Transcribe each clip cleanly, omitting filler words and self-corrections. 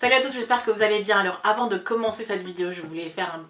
Salut à tous, j'espère que vous allez bien. Alors avant de commencer cette vidéo, je voulais faire une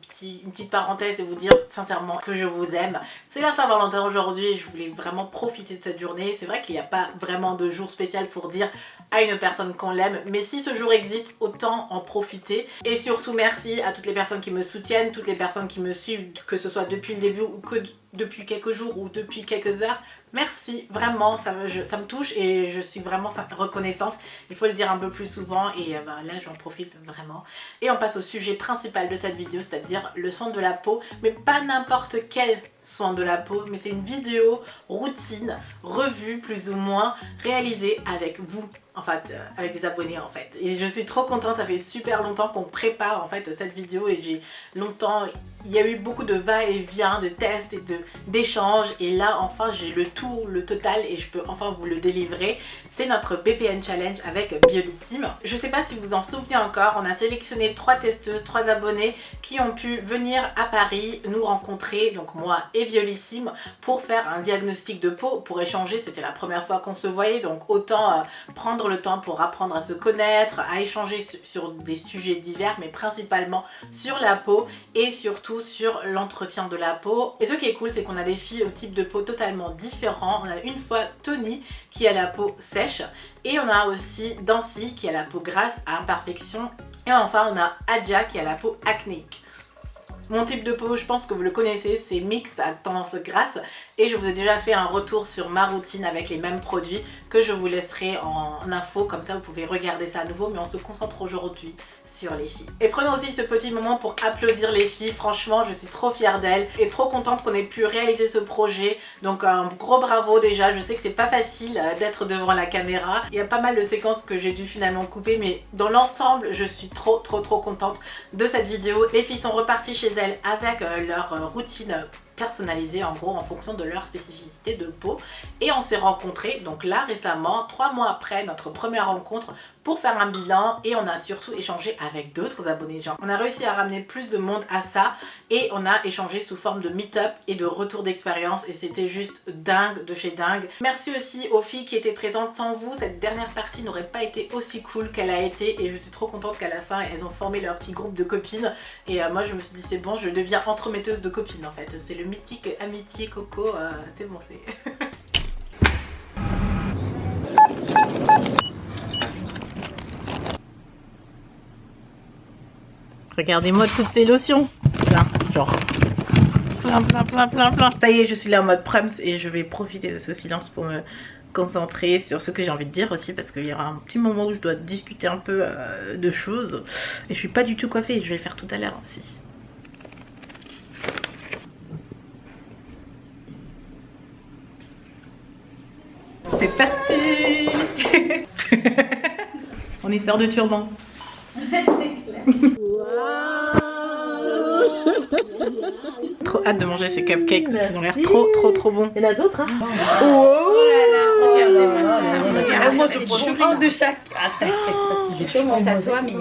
petite parenthèse et vous dire sincèrement que je vous aime. C'est la Saint-Valentin aujourd'hui et je voulais vraiment profiter de cette journée. C'est vrai qu'il n'y a pas vraiment de jour spécial pour dire à une personne qu'on l'aime, mais si ce jour existe, autant en profiter. Et surtout merci à toutes les personnes qui me soutiennent, toutes les personnes qui me suivent, que ce soit depuis le début ou que depuis quelques jours ou depuis quelques heures. Merci, vraiment, ça me touche et je suis vraiment reconnaissante. Il faut le dire un peu plus souvent et là j'en profite vraiment. Et on passe au sujet principal de cette vidéo, c'est-à-dire le soin de la peau, mais pas n'importe quel soin de la peau, mais c'est une vidéo routine, revue plus ou moins, réalisée avec vous. En fait, avec des abonnés en fait. Et je suis trop contente, ça fait super longtemps qu'on prépare en fait cette vidéo et il y a eu beaucoup de va-et-vient, de tests et d'échanges et là enfin j'ai le total et je peux enfin vous le délivrer. C'est notre BPN Challenge avec Biolissime. Je sais pas si vous en souvenez encore, on a sélectionné 3 testeuses, 3 abonnés qui ont pu venir à Paris nous rencontrer, donc moi et Biolissime, pour faire un diagnostic de peau, pour échanger. C'était la première fois qu'on se voyait, donc autant prendre le temps pour apprendre à se connaître, à échanger sur des sujets divers, mais principalement sur la peau et surtout sur l'entretien de la peau. Et ce qui est cool, c'est qu'on a des filles au type de peau totalement différent. On a une fois Tony qui a la peau sèche et on a aussi Dancy qui a la peau grasse à imperfection et enfin on a Adja qui a la peau acnéique. Mon type de peau, je pense que vous le connaissez, c'est mixte à tendance grasse et je vous ai déjà fait un retour sur ma routine avec les mêmes produits que je vous laisserai en info, comme ça vous pouvez regarder ça à nouveau, mais on se concentre aujourd'hui sur les filles. Et prenons aussi ce petit moment pour applaudir les filles, franchement je suis trop fière d'elles et trop contente qu'on ait pu réaliser ce projet, donc un gros bravo déjà. Je sais que c'est pas facile d'être devant la caméra, il y a pas mal de séquences que j'ai dû finalement couper, mais dans l'ensemble je suis trop contente de cette vidéo. Les filles sont reparties chez elles avec leur routine personnalisée en gros en fonction de leur spécificité de peau et on s'est rencontrés donc là récemment 3 mois après notre première rencontre pour faire un bilan et on a surtout échangé avec d'autres abonnés. On a réussi à ramener plus de monde à ça et on a échangé sous forme de meet-up et de retour d'expérience et c'était juste dingue de chez dingue. Merci aussi aux filles qui étaient présentes. Sans vous cette dernière partie n'aurait pas été aussi cool qu'elle a été et je suis trop contente qu'à la fin elles ont formé leur petit groupe de copines et moi je me suis dit c'est bon, je deviens entremetteuse de copines en fait. C'est le mythique amitié coco, c'est bon, c'est... Regardez-moi toutes ces lotions. Là, genre plein. Ça y est, je suis là en mode prums et je vais profiter de ce silence pour me concentrer sur ce que j'ai envie de dire aussi parce qu'il y aura un petit moment où je dois discuter un peu de choses. Et je suis pas du tout coiffée, je vais le faire tout à l'heure aussi. C'est parti. On est sœurs de turban. C'est clair. Trop hâte de manger ces cupcakes parce qu'ils ont l'air trop bons. Il y en a d'autres hein. Oh regardez-moi ça. Moi je prends un de chaque. Je pense à toi mais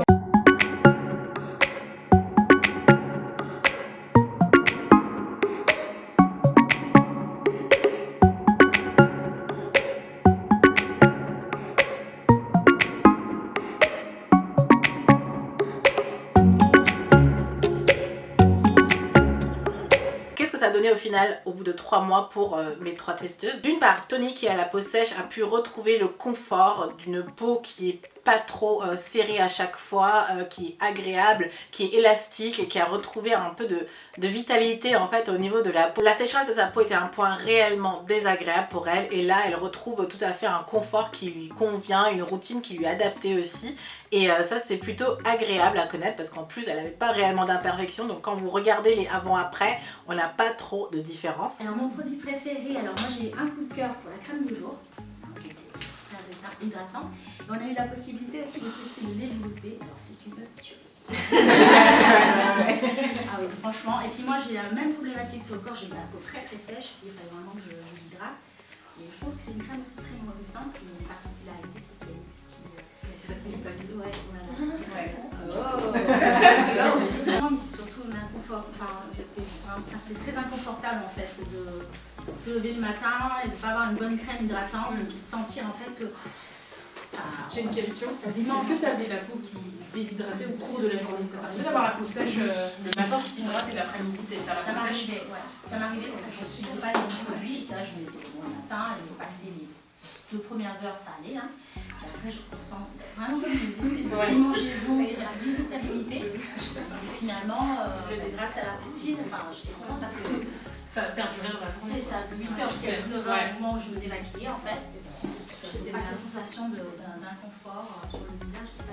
ça a donné au final au bout de 3 mois pour mes 3 testeuses. D'une part, Tony qui a la peau sèche a pu retrouver le confort d'une peau qui est pas trop serrée à chaque fois, qui est agréable, qui est élastique et qui a retrouvé un peu de vitalité en fait au niveau de la peau. La sécheresse de sa peau était un point réellement désagréable pour elle et là elle retrouve tout à fait un confort qui lui convient, une routine qui lui est adaptée aussi et ça c'est plutôt agréable à connaître parce qu'en plus elle n'avait pas réellement d'imperfection, donc quand vous regardez les avant-après on n'a pas trop de différence. Alors mon produit préféré, alors moi j'ai un coup de cœur pour la crème de jour qui était hydratant. Et on a eu la possibilité aussi de tester le lait velouté. Alors c'est une tuerie. Ah oui, franchement. Et puis moi j'ai la même problématique sur le corps, j'ai la peau très sèche. Il fallait vraiment que je l'hydrate. Et je trouve que c'est une crème aussi très nourrissante. Et une particularité, c'est qu'il y a une petite... Ouais, voilà. Non, mais c'est surtout un inconfort. C'est très inconfortable en fait de se lever le matin et de ne pas avoir une bonne crème hydratante et puis de sentir en fait que J'ai une question. Ça dépend. Est-ce que tu avais la peau qui déshydratait au cours de la journée? Ça t'arrivait d'avoir la peau sèche le matin, tu t'hydrates et l'après-midi, t'as la Ça peau sèche? m'arrivait, ouais. Ça m'arrivait parce que je ne suivais pas les bons produits. Et c'est vrai que je me mettais bon le matin, et j'ai passé les 2 premières heures, ça allait. Hein. Et après, je ressens vraiment comme des espèces de démangeaisons, d'irritabilité. Et finalement, grâce à la routine, enfin, j'étais contente parce que Ça a perduré dans la journée. c'est ça, de 8h jusqu'à 19h, au moment où je me démaquillais en fait. J'avais pas cette sensation d'inconfort sur le visage. Et ça,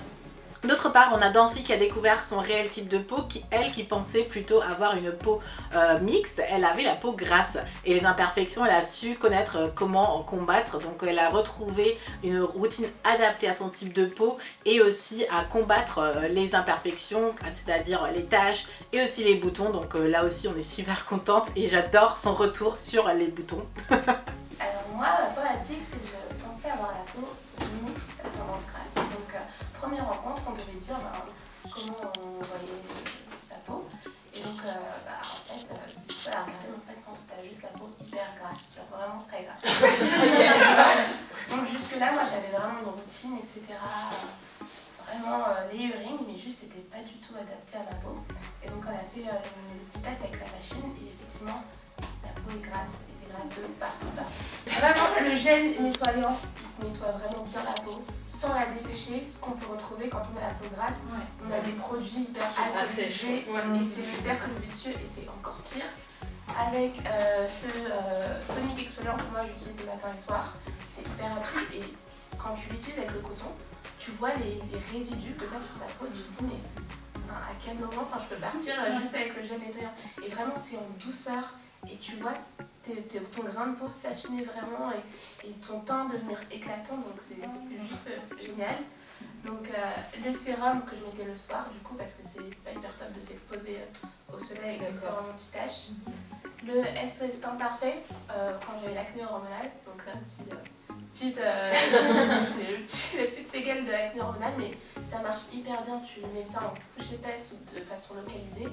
D'autre part, on a Dancy qui a découvert son réel type de peau, qui pensait plutôt avoir une peau mixte. Elle avait la peau grasse et les imperfections, elle a su connaître comment combattre. Donc elle a retrouvé une routine adaptée à son type de peau et aussi à combattre les imperfections, c'est-à-dire les taches et aussi les boutons. Donc là aussi on est super contente et j'adore son retour sur les boutons. Alors moi, ma problématique, c'est que je pensais avoir la peau mixte à tendance grasse. Donc première rencontre, on devait dire comment on voyait sa peau. Et donc en fait, je peux la regarder, mais en fait quand tu as juste la peau hyper grasse, genre vraiment très grasse. Donc jusque là, moi j'avais vraiment une routine, etc. Vraiment layering, mais juste c'était pas du tout adapté à ma peau. Et donc on a fait le petit test avec la machine et effectivement la peau est grasse, et des grasses de partout. Vraiment le gel nettoyant, il nettoie vraiment bien la peau sans la dessécher, ce qu'on peut retrouver quand on a la peau grasse. On a des produits hyper alcoolisés et c'est le cercle vicieux et c'est encore pire. Avec ce tonique exfoliant que moi j'utilise le matin et le soir, c'est hyper rapide et quand tu l'utilises avec le coton, tu vois les résidus que tu as sur ta peau, tu te dis mais à quel moment je peux partir juste avec le gel nettoyant. Et vraiment c'est en douceur et tu vois ton grain de peau s'affiner vraiment et ton teint devenir éclatant, donc c'était juste génial. Donc le sérum que je mettais le soir du coup parce que c'est pas hyper top de s'exposer au soleil avec le sérum anti-tache. Le SOS teint parfait quand j'avais l'acné hormonale, donc là aussi c'est la petite séquelle de l'acné hormonale, mais ça marche hyper bien, tu mets ça en couche épaisse ou de façon localisée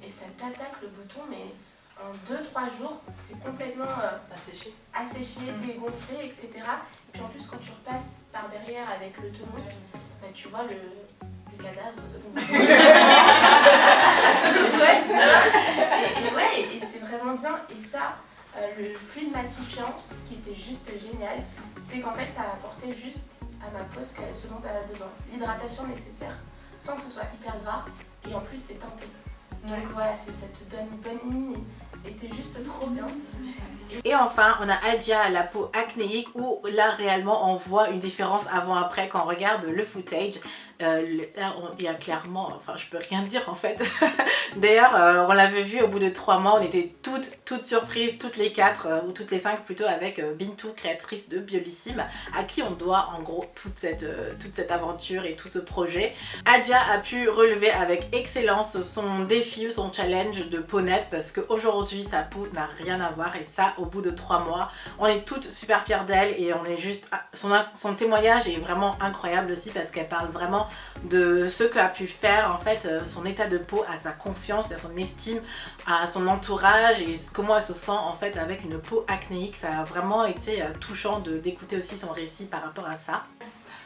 et ça t'attaque le bouton, mais en 2-3 jours c'est complètement asséché, dégonflé, etc. Et puis en plus quand tu repasses par derrière avec le tonique, tu vois le cadavre et c'est vraiment bien. Et ça, le fluide matifiant, ce qui était juste génial, c'est qu'en fait ça a apporté juste à ma peau ce dont elle a besoin, l'hydratation nécessaire sans que ce soit hyper gras et en plus c'est teinté. Donc voilà, ça te donne une bonne mine et t'es juste trop bien. Et enfin, on a Adja à la peau acnéique où là réellement on voit une différence avant-après quand on regarde le footage. Là, il y a clairement, enfin je peux rien dire en fait. D'ailleurs, on l'avait vu au bout de 3 mois, on était toutes surprises, toutes les 4 ou toutes les 5 plutôt avec Bintou, créatrice de Biolissime, à qui on doit en gros toute cette aventure et tout ce projet. Adja a pu relever avec excellence son défi ou son challenge de peau nette parce qu'aujourd'hui sa peau n'a rien à voir et ça au bout de 3 mois. On est toutes super fières d'elle et on est juste... Son témoignage est vraiment incroyable aussi parce qu'elle parle vraiment de ce qu'a pu faire en fait son état de peau, à sa confiance, à son estime, à son entourage et comment elle se sent en fait avec une peau acnéique. Ça a vraiment été touchant d'écouter aussi son récit par rapport à ça.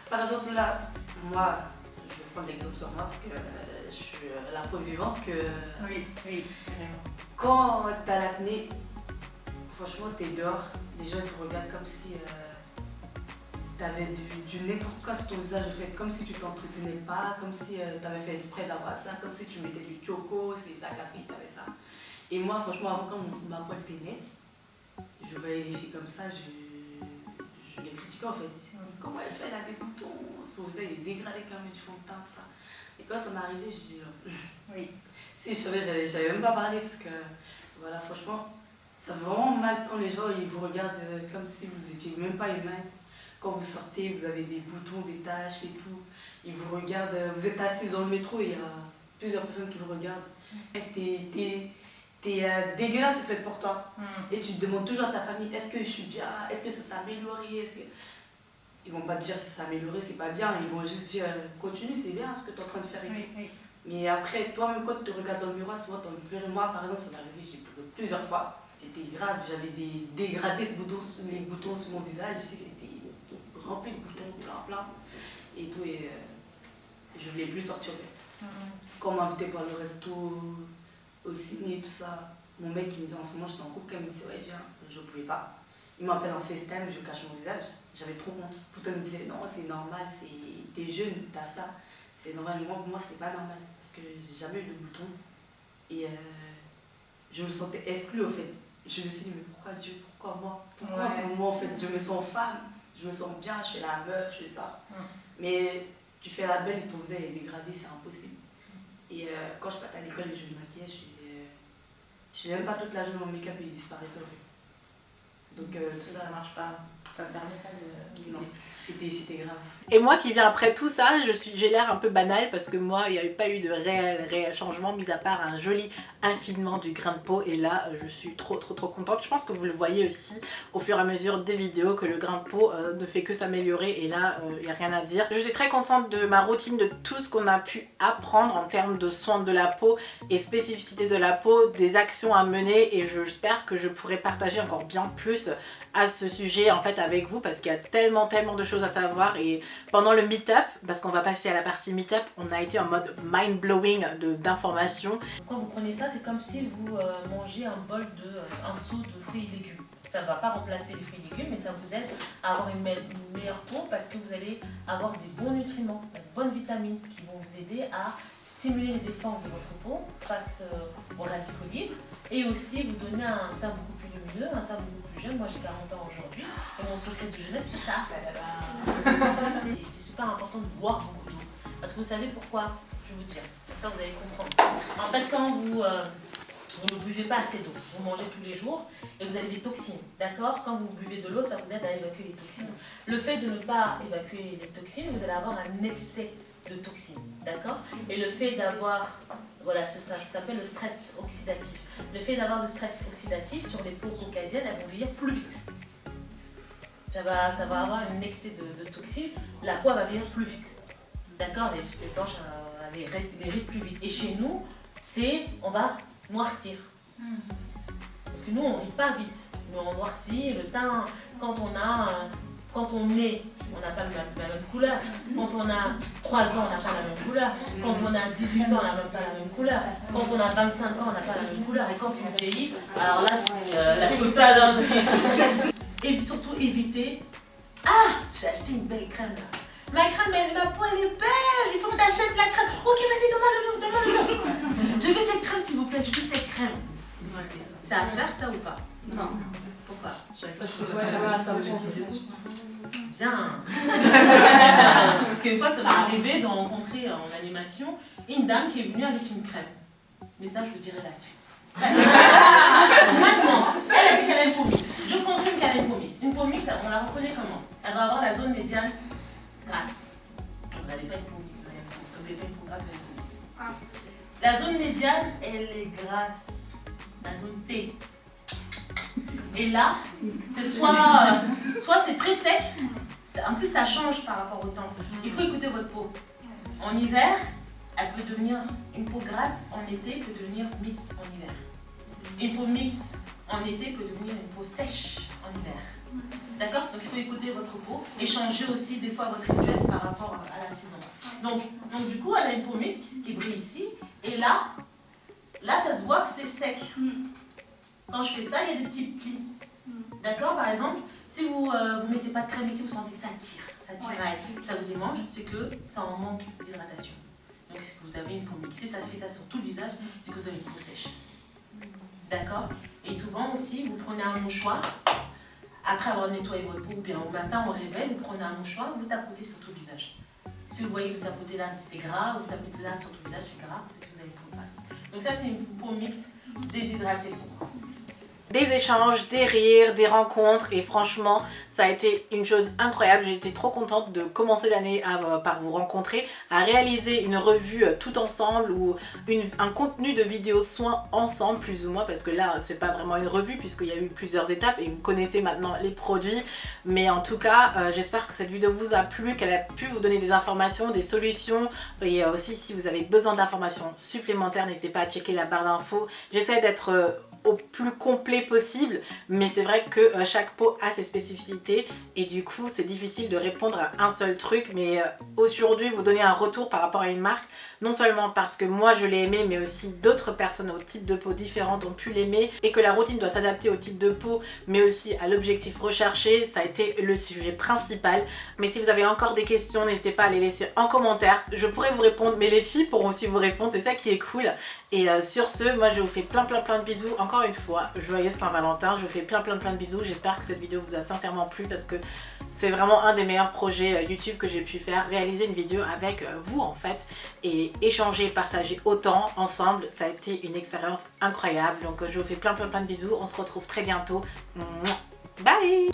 Par exemple là, moi, je vais prendre l'exemple sur moi parce que je suis la preuve vivante que quand t'as l'acné, franchement t'es dehors, les gens ils te regardent comme si t'avais du n'importe quoi sur ton visage, en fait, comme si tu t'entretenais pas, comme si t'avais fait exprès d'avoir ça, comme si tu mettais du choco, c'est ça qu'a fait, t'avais ça. Et moi franchement avant quand ma peau était nette, je voyais les filles comme ça, je les critiquais en fait. Comment elle fait, elle a des boutons, son visage il est dégradé comme du fond de teint, tout ça. Et quand ça m'est arrivé, je dis si je savais, j'allais même pas parler parce que voilà, franchement, ça fait vraiment mal quand les gens ils vous regardent comme si vous étiez même pas humain. Quand vous sortez, vous avez des boutons, des taches et tout. Ils vous regardent, vous êtes assis dans le métro et il y a plusieurs personnes qui vous regardent. T'es dégueulasse au fait pour toi. Et tu te demandes toujours à ta famille, est-ce que je suis bien? Est-ce que ça s'est amélioré? Ils vont pas te dire si ça s'est amélioré, c'est pas bien. Ils vont juste dire, continue, c'est bien ce que tu es en train de faire. Mais après, toi-même quand tu te regardes dans le miroir, souvent tu as envie de pleurer. Moi par exemple, ça m'est arrivé, j'ai pleuré plusieurs fois. C'était grave, j'avais des dégradés de boutons, les boutons sur mon visage. Ici, c'était rempli de boutons, plein. et tout, et je voulais plus sortir en fait. Quand on m'invitait pour le resto, au ciné, tout ça, mon mec il me dit en ce moment j'étais en couple, quand il me dit ouais viens, je pouvais pas. Il m'appelle en FaceTime, je cache mon visage, j'avais trop honte. Pourtant il me disait non c'est normal, t'es jeune, t'as ça, c'est normal. Moi pour moi c'était pas normal, parce que j'ai jamais eu de bouton. Et je me sentais exclue au fait. Je me suis dit mais pourquoi Dieu, pourquoi moi? Pourquoi en ce moment en fait je me sens femme, je me sens bien, je fais la meuf, je fais ça. Mais tu fais la belle et ton visage est dégradé, c'est impossible. Et quand je partais à l'école et je me maquillais, je faisais même pas toute la journée mon make-up et il disparaissait en fait. Donc tout ça, ça marche pas, ça ne permet pas de non, c'était grave. Et moi qui viens après tout ça, j'ai l'air un peu banale parce que moi, il n'y avait pas eu de réel changement, mis à part un joli affinement du grain de peau. Et là, je suis trop contente. Je pense que vous le voyez aussi au fur et à mesure des vidéos que le grain de peau ne fait que s'améliorer. Et là, il n'y a rien à dire. Je suis très contente de ma routine, de tout ce qu'on a pu apprendre en termes de soins de la peau et spécificité de la peau, des actions à mener. Et j'espère que je pourrai partager encore bien plus à ce sujet en fait avec vous parce qu'il y a tellement de choses à savoir. Et pendant le meet-up, parce qu'on va passer à la partie meet-up, on a été en mode mind-blowing d'informations. Quand vous prenez ça, c'est comme si vous mangez un bol un seau de fruits et légumes. Ça ne va pas remplacer les fruits et légumes, mais ça vous aide à avoir une meilleure peau parce que vous allez avoir des bons nutriments, des bonnes vitamines qui vont vous aider à stimuler les défenses de votre peau face aux radicaux libres et aussi vous donner un teint beaucoup plus lumineux, un teint beaucoup plus jeune. Moi j'ai 40 ans aujourd'hui et mon secret de jeunesse c'est ça. Et c'est super important de boire beaucoup d'eau parce que vous savez pourquoi, je vais vous dire, comme ça vous allez comprendre. En fait quand vous ne buvez pas assez d'eau, vous mangez tous les jours et vous avez des toxines, d'accord? Quand vous buvez de l'eau, ça vous aide à évacuer les toxines. Le fait de ne pas évacuer les toxines, vous allez avoir un excès de toxines, d'accord? Et le fait d'avoir, voilà, ça s'appelle le stress oxydatif. Le fait d'avoir du stress oxydatif sur les peaux caucasiennes, elles vont vieillir plus vite. Ça va avoir un excès de toxines, la peau va vieillir plus vite, d'accord? Les blanches, les rides plus vite. Et chez nous, on va noircir. Parce que nous, on ne rit pas vite. Nous, on noircit. Le teint, quand on est, on n'a pas la même couleur. Quand on a 3 ans, on n'a pas la même couleur. Quand on a 18 ans, on n'a même pas la même couleur. Quand on a 25 ans, on n'a pas la même couleur. Et quand on vieillit, alors là, c'est la totale. Et surtout, éviter. Ah, j'ai acheté une belle crème là. Ma crème, ma peau, elle est belle. Il faut que tu achètes la crème. Ok, vas-y, donne-moi. Je veux cette crème, s'il vous plaît. Je veux cette crème. C'est à faire, ça ou pas? Non. Pourquoi? Ouais, Bien. Parce qu'une fois, ça m'est arrivé de rencontrer en animation une dame qui est venue avec une crème. Mais ça, je vous dirai la suite. Maintenant, elle a dit qu'elle a une peau mixte. Je confirme qu'elle a une peau mixte. Une peau mixte, on la reconnaît comment? Elle va avoir la zone médiane grasse. Vous n'avez pas une peau mixte. Vous n'avez pas une peau grasse, vous avez une peau mixte. La zone médiane, elle est grasse. La zone T. Et là, c'est soit c'est très sec, en plus ça change par rapport au temps. Il faut écouter votre peau. En hiver, elle peut devenir une peau grasse, en été peut devenir mixte en hiver. Une peau mixte en été peut devenir une peau sèche en hiver. D'accord? Donc il faut écouter votre peau et changer aussi des fois votre rituel par rapport à la saison. Donc du coup, elle a une peau mixte qui brille ici. Et là, ça se voit que c'est sec. Quand je fais ça, il y a des petits plis. D'accord? Par exemple, si vous ne mettez pas de crème ici, vous sentez que ça tire. Ça vous démange, c'est que ça en manque d'hydratation. Donc si vous avez une peau mixée, ça fait ça sur tout le visage, c'est que vous avez une peau sèche. D'accord? Et souvent aussi, vous prenez un mouchoir, après avoir nettoyé votre peau, ou bien au matin au réveil, vous prenez un mouchoir, vous tapotez sur tout le visage. Si vous voyez que vous tapotez là, c'est gras, vous tapotez là sur tout le visage, c'est gras, c'est que vous avez une peau grasse. Donc ça, c'est une peau mixte déshydratée. Des échanges, des rires, des rencontres et franchement ça a été une chose incroyable. J'ai été trop contente de commencer l'année par vous rencontrer, à réaliser une revue tout ensemble ou un contenu de vidéos soins ensemble plus ou moins, parce que là c'est pas vraiment une revue puisqu'il y a eu plusieurs étapes et vous connaissez maintenant les produits. Mais en tout cas j'espère que cette vidéo vous a plu, qu'elle a pu vous donner des informations, des solutions, et aussi si vous avez besoin d'informations supplémentaires n'hésitez pas à checker la barre d'infos. J'essaie d'être au plus complet les possibles, mais c'est vrai que chaque peau a ses spécificités et du coup c'est difficile de répondre à un seul truc. Mais aujourd'hui vous donner un retour par rapport à une marque, non seulement parce que moi je l'ai aimé, mais aussi d'autres personnes au type de peau différentes ont pu l'aimer, et que la routine doit s'adapter au type de peau mais aussi à l'objectif recherché, ça a été le sujet principal. Mais si vous avez encore des questions, n'hésitez pas à les laisser en commentaire, je pourrais vous répondre, mais les filles pourront aussi vous répondre, c'est ça qui est cool. Et sur ce, moi je vous fais plein de bisous, encore une fois, joyeux Saint-Valentin, je vous fais plein de bisous, j'espère que cette vidéo vous a sincèrement plu parce que c'est vraiment un des meilleurs projets YouTube que j'ai pu faire, réaliser une vidéo avec vous en fait, et échanger, partager autant ensemble, ça a été une expérience incroyable. Donc je vous fais plein de bisous, on se retrouve très bientôt, bye.